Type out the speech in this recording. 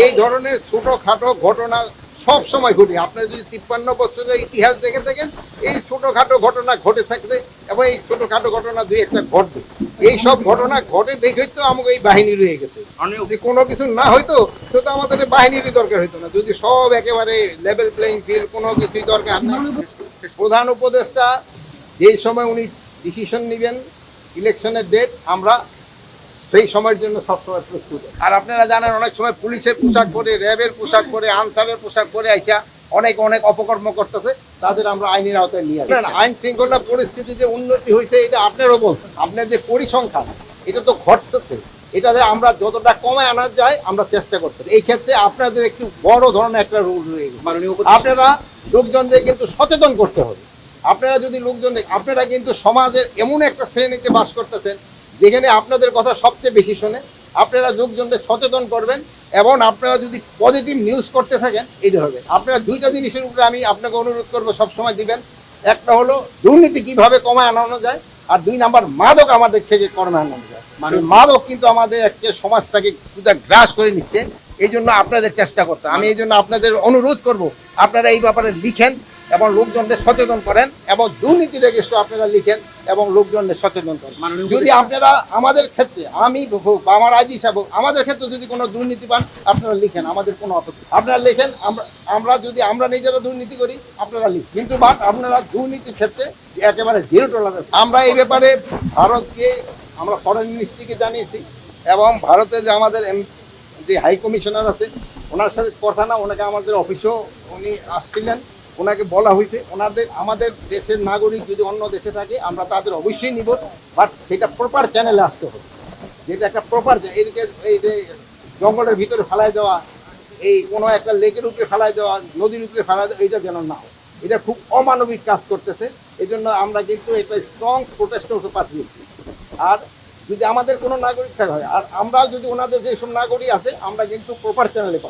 এই ধরনের ছোটখাটো ঘটনা সব সময় ঘটে। আপনারা যদি 53 বছরের ইতিহাস দেখে থাকেন, এই ছোটখাটো ঘটনা ঘটে থাকবে এবং এই ছোটখাটো ঘটনা দুই একটা ঘটবে। এই সব ঘটনা ঘটে দেখেই তো আমাকে এই বাহিনী রয়ে গেছে। যদি কোনো কিছু না হইতো তো তো আমাদের এই বাহিনীরই দরকার হইতো না। যদি সব একেবারে লেভেল প্লেইং ফিল্ড, কোনো কিছুই দরকার না। প্রধান উপদেষ্টা যেই সময় উনি ডিসিশন নেবেন ইলেকশনের ডেট, আমরা সেই সময়ের জন্য সবসময় প্রস্তুত। আর আপনারা জানেন অনেক সময় পুলিশের পোশাক পরে, র্যাবের পোশাক পরে, আনসারের পোশাক পরে আইসা অনেক অনেক অপকর্ম করতেছে, তাদের আমরা আইনের আওতায় নিয়ে আসি। আইন শৃঙ্খলা পরিস্থিতি যে উন্নতি হয়েছে এটা আপনারও বলছেন। আপনার যে পরিসংখ্যান এটা তো ঘটতেছে, এটাতে আমরা যতটা কমায় আনা যায় আমরা চেষ্টা করতে। এই ক্ষেত্রে আপনাদের একটু বড় ধরনের একটা রোল রয়ে গেছে। আপনারা লোকজনদের কিন্তু সচেতন করতে হবে। আপনারা যদি লোকজনদের, আপনারা কিন্তু সমাজের এমন একটা শ্রেণীতে বাস করতেছেন যেখানে আপনাদের কথা সবচেয়ে বেশি শোনে। আপনারা লোকজনদের সচেতন করবেন এবং আপনারা যদি পজিটিভ নিউজ করতে থাকেন এটা হবে। আপনারা দুইটা জিনিসের উপরে আমি আপনাকে অনুরোধ করবো সবসময় দিবেন। একটা হলো দুর্নীতি কিভাবে কমায় আনানো যায়, আর 2 নাম্বার মাদক আমাদের থেকে কমায় আনানো যায়। মানে মাদক কিন্তু আমাদের একটা সমাজটাকে গ্রাস করে নিচ্ছে। এই জন্য আপনাদের চেষ্টা করতে, আমি এই জন্য আপনাদের অনুরোধ করব আপনারা এই ব্যাপারে লিখেন এবং লোকজনদের সচেতন করেন, এবং দুর্নীতি রেজিস্ট আপনারা লিখেন এবং লোকজনদের সচেতন করেন। যদি আপনারা আমাদের ক্ষেত্রে, আমি হোক বা আমার আইজি সাহেব হোক, আমাদের ক্ষেত্রে যদি কোনো দুর্নীতি পান আপনারা লিখেন, আমাদের কোনো আপত্তি। আপনারা লিখেন, আমরা যদি আমরা নিজেরা দুর্নীতি করি আপনারা লিখেন, কিন্তু বাট আপনারা দুর্নীতির ক্ষেত্রে একেবারে 0 টলারেন্স। আমরা এই ব্যাপারে ভারতকে, আমরা ফরেন মিনিস্ট্রিকে জানিয়েছি, এবং ভারতে যে আমাদের যে হাই কমিশনার আছে ওনার সাথে কথা না, ওনাকে আমাদের অফিসেও উনি আসছিলেন, ওনাকে বলা হয়েছে আমাদের দেশের নাগরিক যদি অন্য দেশে থাকে আমরা তাদের অবশ্যই নিব, বাট সেটা প্রপার চ্যানেলে আসতে হবে। যেটা একটা প্রপার, এই যে জঙ্গলের ভিতরে ফেলায় দেওয়া, এই কোনো একটা লেকের উপরে ফেলায় দেওয়া, নদীর উপরে ফেলায় দেওয়া, এইটা যেন না হয়। এটা খুব অমানবিক কাজ করতেছে। এই জন্য আমরা কিন্তু এটা স্ট্রং প্রোটেস্ট পাঠিয়েছি। আর যদি আমাদের কোনো নাগরিক হয়, আর আমরা যদি ওনাদের যেসব নাগরিক আছে আমরা কিন্তু প্রপার চ্যানেলে